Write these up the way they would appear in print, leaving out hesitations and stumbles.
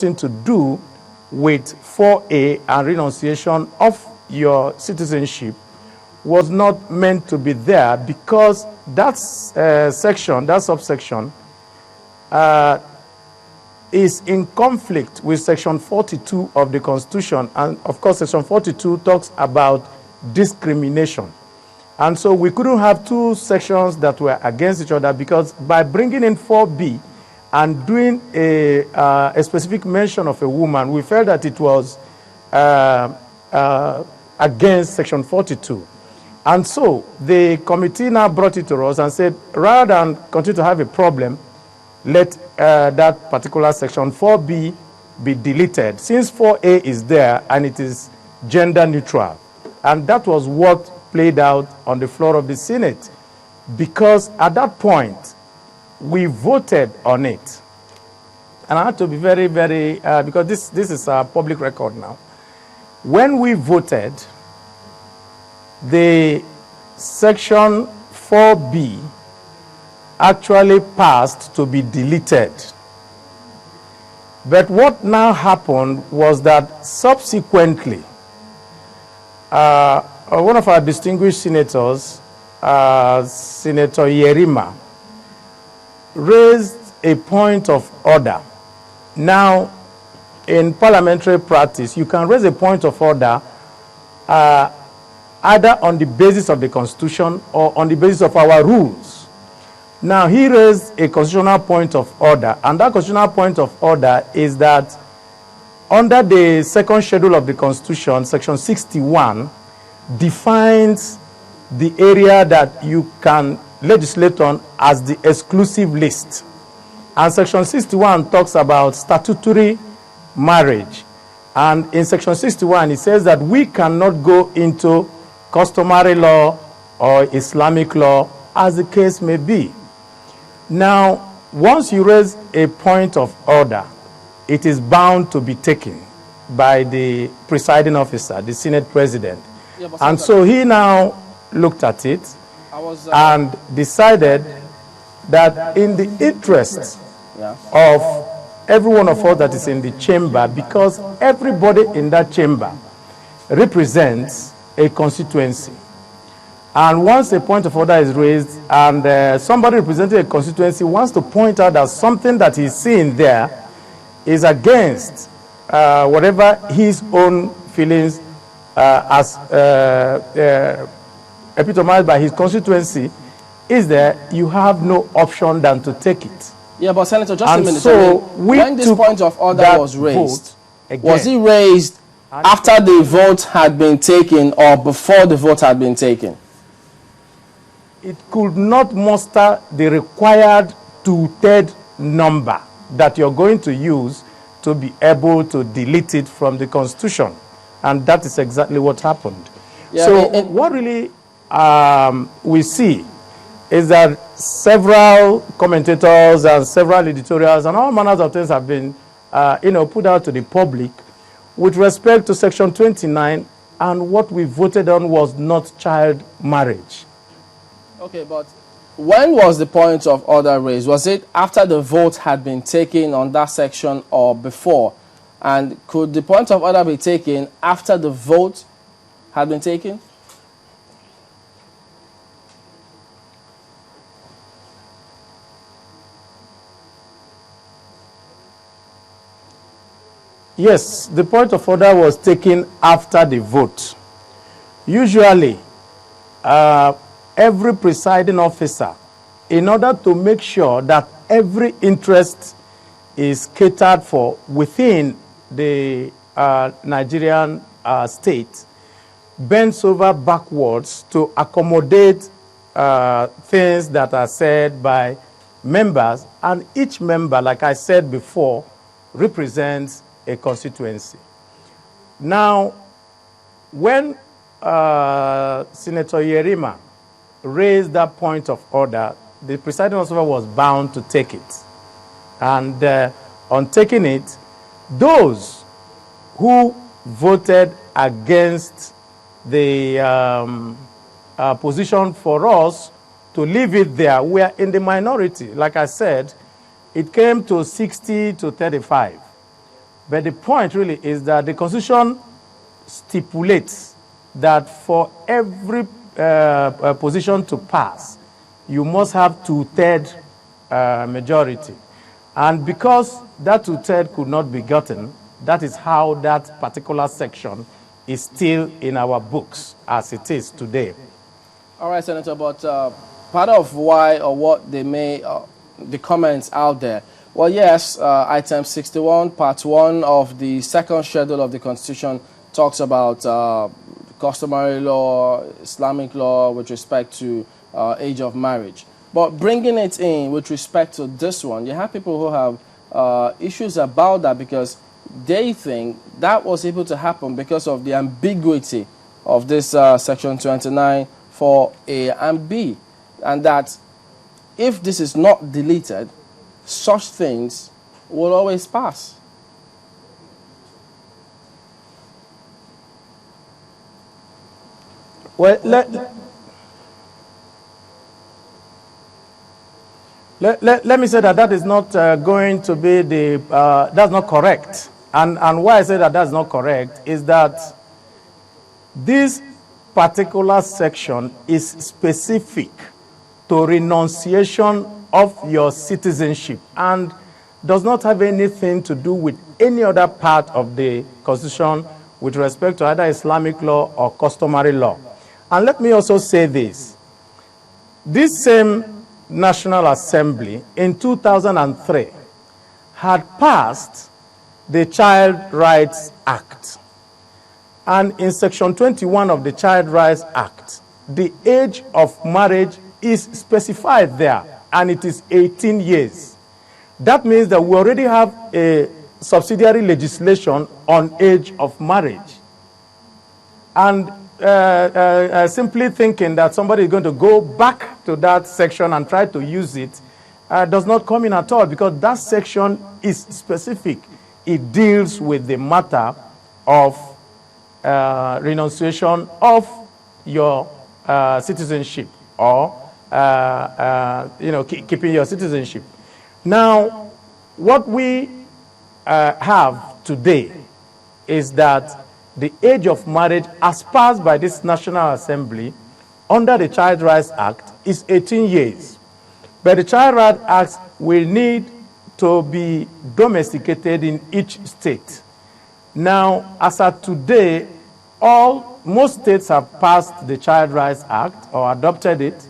to do with 4A and renunciation of your citizenship was not meant to be there, because that section, that subsection, is in conflict with Section 42 of the Constitution. And of course, Section 42 talks about discrimination. And so we couldn't have two sections that were against each other, because by bringing in 4B and doing a specific mention of a woman, we felt that it was against Section 42. And so the committee now brought it to us and said, rather than continue to have a problem, let that particular Section 4B be deleted, since 4A is there and it is gender neutral. And that was what played out on the floor of the Senate, because at that point, we voted on it. And I have to be very, very, because this is a public record now. When we voted, the Section 4B actually passed to be deleted. But what now happened was that subsequently, one of our distinguished senators, Senator Yerima, raised a point of order. Now, in parliamentary practice, you can raise a point of order either on the basis of the Constitution or on the basis of our rules. Now, he raised a constitutional point of order, and that constitutional point of order is that under the second schedule of the Constitution, Section 61 defines the area that you can legislate on as the exclusive list. And Section 61 talks about statutory marriage. And in Section 61, it says that we cannot go into customary law or Islamic law, as the case may be. Now, once you raise a point of order, it is bound to be taken by the presiding officer, the Senate President. Yeah, and so he now looked at it and decided that in the interest of every one of us that is in the chamber, because everybody in that chamber represents a constituency. And once a point of order is raised and somebody representing a constituency wants to point out that something that he's seeing there is against whatever his own feelings as epitomized by his constituency is there, you have no option than to take it. Yeah, but Senator, just and a minute. So when this point of order was raised, was it raised after the vote had been taken or before the vote had been taken? It could not muster the required two-thirds number that you're going to use to be able to delete it from the Constitution. And that is exactly what happened. Yeah, so what really we see is that several commentators and several editorials and all manners of things have been put out to the public with respect to Section 29, and what we voted on was not child marriage. Okay, but when was the point of order raised? Was it after the vote had been taken on that section or before? And could the point of order be taken after the vote had been taken? Yes, the point of order was taken after the vote. Usually, every presiding officer, in order to make sure that every interest is catered for within the Nigerian state, bends over backwards to accommodate things that are said by members, and each member, like I said before, represents a constituency. Now, when Senator Yerima raised that point of order, the presiding officer was bound to take it. And on taking it, those who voted against the position for us to leave it there were in the minority. Like I said, it came to 60 to 35. But the point really is that the Constitution stipulates that for every position to pass, you must have two-thirds majority. And because that two-thirds could not be gotten, that is how that particular section is still in our books as it is today. All right, Senator, but part of why or what they may, the comments out there, well, yes, item 61, part 1 of the second schedule of the Constitution talks about customary law, Islamic law with respect to age of marriage. But bringing it in with respect to this one, you have people who have issues about that because they think that was able to happen because of the ambiguity of this section 29 for A and B. And that if this is not deleted, such things will always pass. Well, let me say that that is not going to be the, that's not correct. And why I say that that's not correct is that this particular section is specific to renunciation of your citizenship and does not have anything to do with any other part of the Constitution with respect to either Islamic law or customary law. And let me also say this. This same National Assembly in 2003 had passed the Child Rights Act. And in Section 21 of the Child Rights Act, the age of marriage is specified there, and it is 18 years. That means that we already have a subsidiary legislation on age of marriage. And simply thinking that somebody is going to go back to that section and try to use it does not come in at all, because that section is specific. It deals with the matter of renunciation of your citizenship or keeping your citizenship. Now, what we have today is that the age of marriage as passed by this National Assembly under the Child Rights Act is 18 years. But the Child Rights Act will need to be domesticated in each state. Now, as of today, most states have passed the Child Rights Act or adopted it,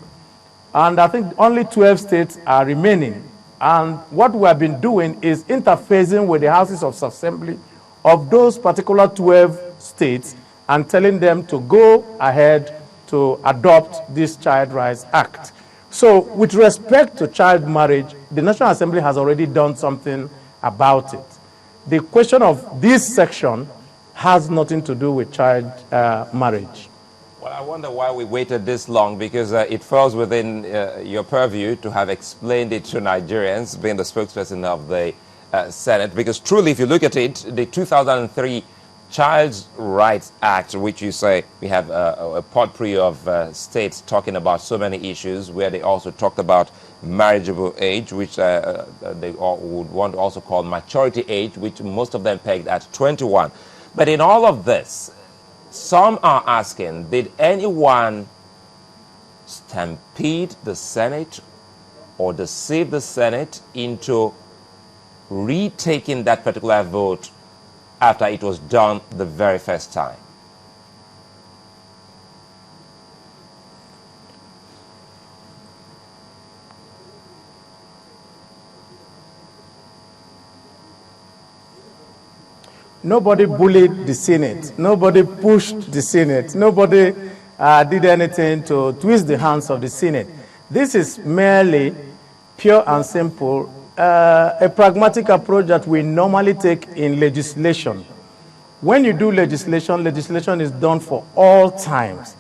and I think only 12 states are remaining. And what we have been doing is interfacing with the houses of assembly of those particular 12 states and telling them to go ahead to adopt this Child Rights Act. So with respect to child marriage, the National Assembly has already done something about it. The question of this section has nothing to do with child marriage. Well, I wonder why we waited this long, because it falls within your purview to have explained it to Nigerians, being the spokesperson of the Senate, because truly, if you look at it, the 2003 Child Rights Act, which you say we have a potpourri of states talking about so many issues, where they also talked about marriageable age, which they would want to also call maturity age, which most of them pegged at 21. But in all of this, some are asking, did anyone stampede the Senate or deceive the Senate into retaking that particular vote after it was done the very first time? Nobody bullied the Senate. Nobody pushed the Senate. Nobody did anything to twist the hands of the Senate. This is merely pure and simple a pragmatic approach that we normally take in legislation. When you do legislation, legislation is done for all times.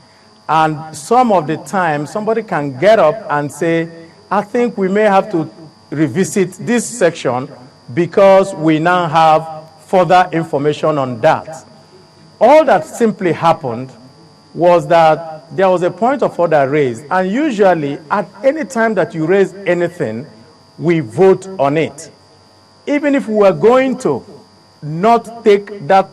And some of the time, somebody can get up and say, I think we may have to revisit this section because we now have further information on that. All that simply happened was that there was a point of order raised, and usually at any time that you raise anything, we vote on it. Even if we were going to not take that